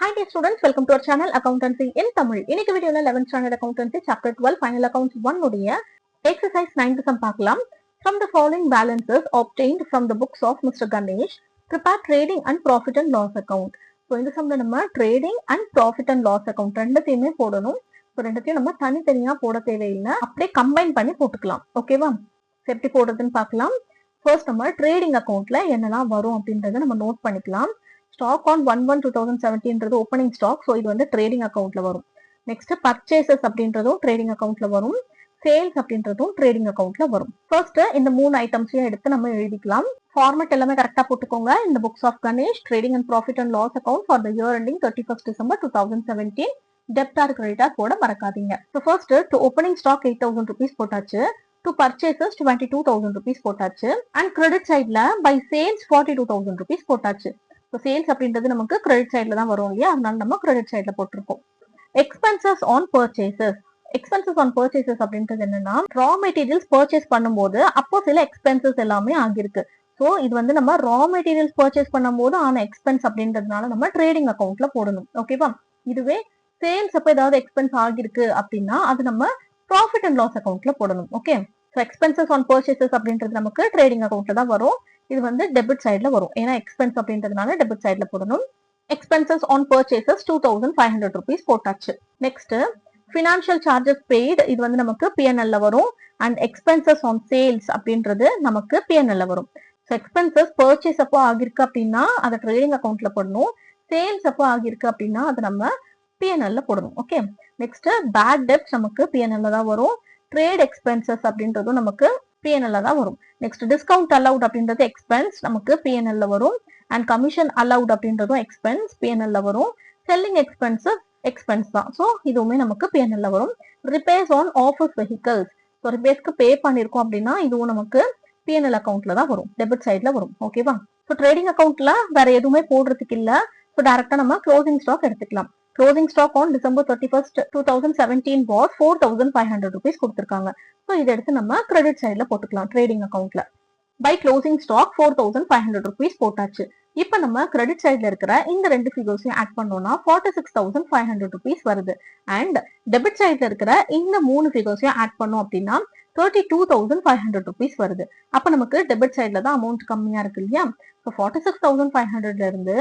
Hi dear students, welcome to our channel Accountancy in Tamil. இன்னைக்கு வீடியோல 11th standard accountancy chapter 12 final accounts 1 உடைய exercise 9 sum பார்க்கலாம். From the following balances obtained from the books of Mr. Ganesh, prepare trading and profit and loss account. So இந்த sumல நம்ம trading and profit and loss account ரெண்டுத்தையுமே போடணும். So ரெண்டுத்தையும் நம்ம தனித்தனியா போட தேவையில்லை, அப்படியே கம்பைன் பண்ணி போட்டுக்கலாம். ஓகேவா? எப்படி போடுறதுன்னு பார்க்கலாம். ஃபர்ஸ்ட் நம்ம ட்ரேடிங் அக்கௌண்ட்ல என்னெல்லாம் வரும் அப்படின்றத நம்ம நோட் பண்ணிக்கலாம். Stock on 1/1/2017 opening stock, so இது வந்து ட்ரேடிங் அக்கௌண்ட்ல வரும். நெக்ஸ்ட் பர்ச்சேசஸ் அப்படின்றதும் ட்ரேடிங் அக்கௌண்ட்ல வரும். சேல்ஸ் அப்படின்றதும் ட்ரேடிங் அக்கௌண்ட்ல வரும். ஃபர்ஸ்ட் இந்த 3 ஐட்டம்ஸையும் எடுத்து நம்ம எழுதிக்கலாம். ஃபார்மேட் எல்லாமே கரெக்டா போட்டுக்கோங்க. இந்த books of Ganesh trading and profit and loss account for the year ending 31st December 2017. Debtor creditor போட மறக்காதீங்க. So first to opening stock 8,000 rupees போட்டாச்சு. டு பர்ச்சேசஸ் 22,000 rupees போட்டாச்சு. அண்ட் கிரெடிட் சைட்ல பை சேல்ஸ் 42,000 rupees போட்டாச்சு. ஸோ சேல்ஸ் அப்படின்றது நமக்கு credit சைட்ல தான் வரும் இல்லையா, அதனால நம்ம கிரெடிட் சைட்ல போட்டிருக்கோம். Expenses on purchases. Expenses on purchases அப்படின்றது என்னன்னா, ரா மெட்டீரியல்ஸ் பர்ச்சேஸ் பண்ணும்போது அப்போ சில எக்ஸ்பென்சஸ் எல்லாமே ஆகிருக்கு. ஸோ இது வந்து நம்ம ரா மெட்டீரியல்ஸ் பர்ச்சேஸ் பண்ணும்போது ஆன எக்ஸ்பென்ஸ் அப்படின்றதுனால நம்ம ட்ரேடிங் அக்கௌண்ட்ல போடணும். ஓகேவா? இதுவே சேல்ஸ் அப்போ ஏதாவது எக்ஸ்பென்ஸ் ஆகிருக்கு அப்படின்னா அது நம்ம ப்ராஃபிட் அண்ட் லாஸ் அக்கௌண்ட்ல போடணும். Okay, so expenses on purchases அப்படின்றது நமக்கு ட்ரேடிங் அக்கௌண்ட்ல தான் வரும். இது வந்து டெபிட் சைட்ல வரும், ஏன்னா எக்ஸ்பென்ஸ் அப்படின்றதுனால டெபிட் சைட்ல போடணும். எக்ஸ்பென்சஸ் ஆன் பர்ச்சேசஸ் 2,500 rupees போட்டாச்சு. நெக்ஸ்ட் ஃபினான்ஷியல் சார்ஜஸ் பெய்டு, இது வந்து நமக்கு பிஎன்எல்ல வரும். அண்ட் எக்ஸ்பென்சஸ் ஆன் சேல்ஸ் அப்படின்றது நமக்கு பிஎன்எல்ல வரும். ஸோ எக்ஸ்பென்சஸ் பர்ச்சேஸ் அப்போ ஆகிருக்கு அப்படின்னா அதை ட்ரேடிங் அக்கௌண்ட்ல போடணும். சேல்ஸ் அப்போ ஆகிருக்கு அப்படின்னா அது நம்ம பிஎன்எல்ல போடணும். ஓகே, நெக்ஸ்ட் பேட் டெப்ட் நமக்கு பிஎன்எல்ல தான் வரும். ட்ரேட் எக்ஸ்பென்சஸ் அப்படின்றதும் நமக்கு பிஎன்எல்ல தான் வரும். நெக்ஸ்ட் டிஸ்கவுண்ட் அலவுட் அப்படின்றது எக்ஸ்பென்ஸ் நமக்கு பிஎன்எல்ல வரும். அண்ட் கமிஷன் அலவுட் அப்படின்றதும் எக்ஸ்பென்ஸ் பிஎன்எல்ல வரும். செல்லிங் எக்ஸ்பென்சஸ் எக்ஸ்பென்ஸ் தான், ஸோ இதுவுமே நமக்கு பிஎன்எல்ல வரும். Repairs on office vehicles, so ரிப்பேர்ஸ்க்கு பே பண்ணிருக்கோம் அப்படின்னா இதுவும் நமக்கு பிஎன்எல் அக்கௌண்ட்ல தான் வரும், டெபிட் சைட்ல வரும். ஓகேவா? ஸோ ட்ரேடிங் அக்கௌண்ட்ல வேற எதுவுமே போடுறதுக்கு இல்ல. ஸோ டைரக்டா நம்ம க்ளோசிங் ஸ்டாக் எடுத்துக்கலாம். Closing stock on December 31st 2017 was 4,500 rupees கொடுத்திருக்காங்க. ஸோ இதை எடுத்து நம்ம கிரெடிட் சைட்ல போட்டுக்கலாம் ட்ரேடிங் அக்கௌண்ட்ல. பை க்ளோசிங் ஸ்டாக் 4,500 rupees போட்டாச்சு. இப்போ நம்ம கிரெடிட் சைட்ல இருக்கிற இந்த ரெண்டு ஃபிகர்ஸையும் ஆட் பண்ணோம்னா 46,500 rupees வருது. அண்ட் டெபிட் சைட்ல இருக்கிற இந்த 3 ஃபிகர்ஸையும் ஆட் பண்ணோம் அப்படின்னா 32,500 rupees வருது. அப்ப நமக்கு டெபிட் சைட்ல தான் அமௌண்ட் கம்மியா இருக்கு இல்லையா? ஸோ 46,500ல இருந்து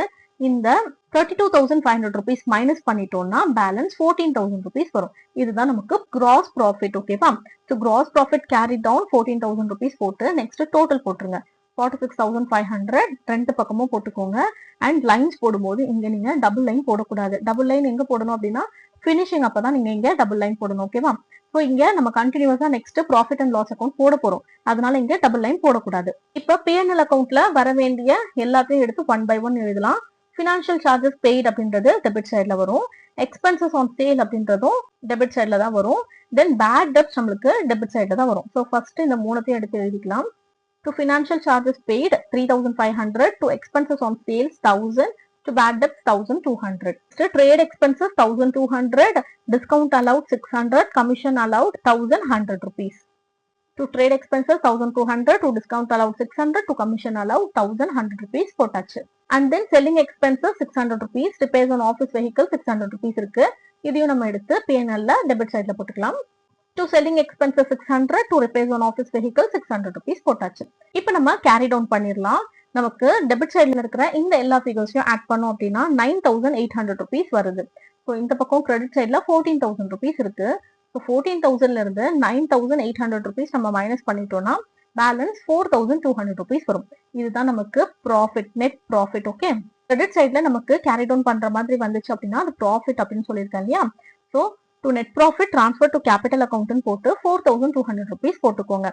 இந்த 32,500 rupees மைனஸ் பண்ணிட்டோம்னா பேலன்ஸ் 14,000 rupees வரும். இதுதான் நமக்கு கிராஸ் ப்ராஃபிட். ஓகேவா? So gross profit carry down 14,000 rupees போட்டு நெக்ஸ்ட் டோட்டல் போட்டுருங்க. 46,500 ரெண்டு பக்கமும் போட்டுக்கோங்க. அண்ட் லைன்ஸ் போடும்போது இங்க நீங்க டபுள் லைன் போடக்கூடாது. டபுள் லைன் எங்க போடணும் அப்படின்னா பினிஷிங் அப்பதான் நீங்க இங்க டபுள் லைன் போடணும். ஓகேவா? ஸோ இங்க நம்ம கண்டினியூஸா next profit and loss account போட போறோம், அதனால இங்க டபுள் லைன் போடக்கூடாது. இப்ப பிஎன்எல் அக்கௌண்ட்ல வர வேண்டிய எல்லாத்தையும் எடுத்து 1 by 1 எழுதலாம். ஃபினான்ஷியல் சார்ஜஸ் பெய்ட் அப்படின்றது டெபிட் சைட்ல வரும். எக்ஸ்பென்சஸ் ஆன் சேல் அப்படின்றதும் டெபிட் சைட்ல தான் வரும். தென் பேட் டெப்ட்ஸ் நம்மளுக்கு டெபிட் சைட்ல தான் வரும். ஸோ ஃபர்ஸ்ட் இந்த மூணுத்தையும் எடுத்து எழுதிக்கலாம். To financial charges paid 3,500, to expenses on sales 1,000, to bad debts 1,200. So trade expenses 1,200, discount allowed 600, commission allowed 1,100 rupees. To trade expenses 1,200, to discount allowed 600, to commission allowed 1,100 rupees போட்டாச்சு. And then selling expenses 600 rupees, repairs on office vehicle 600 rupees இருக்கு. இதையும் நம்ம எடுத்து P&L ல debit சைட்ல போட்டுக்கலாம். To selling expenses 600, to repairs on office vehicle 600 rupees போட்டாச்சு. இப்போ நம்ம கேரி டவுன் பண்ணிடலாம். நமக்கு டெபிட் சைட்ல இருக்கிற இந்த எல்லா ஃபிகர்ஸையும் ஆட் பண்ணோம் அப்படின்னா 9,800 rupees வருது. ஸோ இந்த பக்கம் கிரெடிட் சைட்ல 14,000 rupees இருக்கு. ஸோ 14,000ல இருந்து 9,800 rupees நம்ம மைனஸ் பண்ணிட்டோம்னா பேலன்ஸ் 4,200 rupees வரும். இதுதான் நமக்கு profit, net profit. Okay, credit சைட்ல நமக்கு கேரி டவுன் பண்ற மாதிரி வந்துச்சு அப்படின்னா அது ப்ராஃபிட் அப்படின்னு சொல்லியிருக்கேன் இல்லையா? So to net profit transfer to capital அக்கௌண்ட்னு போட்டு 4,200 rupees போட்டுக்கோங்க.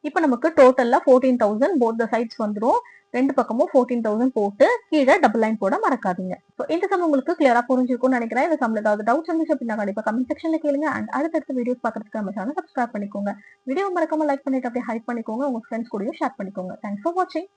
இப்போ நமக்கு டோட்டல்ல 14,000 போத் த சைட்ஸ் வந்துடும். ரெண்டு பக்கமும் 14,000 போட்டு கீழே டபுள் லைன் போட மறக்காதீங்க. இந்த சம் உங்களுக்கு கிளியரா புரிஞ்சிருக்கும்னு நினைக்கிறேன். இந்த சம்ல ஏதாவது டவுட்ஸ் இருந்துச்சு அப்படின்னா கண்டிப்பா கமெண்ட் செக்ஷன்ல கேளுங்க. அண்ட் அடுத்தடுத்த வீடியோஸ் பார்க்கறதுக்கு நம்ம சேனல் சப்ஸ்கிரைப் பண்ணிக்கோங்க. வீடியோ மறக்காம லைக் பண்ணிட்டு அப்படியே ஹைப் பண்ணிக்கோங்க. உங்க ஃப்ரெண்ட்ஸ் கூடயும் ஷேர் பண்ணிக்கோங்க. தேங்க்ஸ் ஃபார் வாட்சிங்.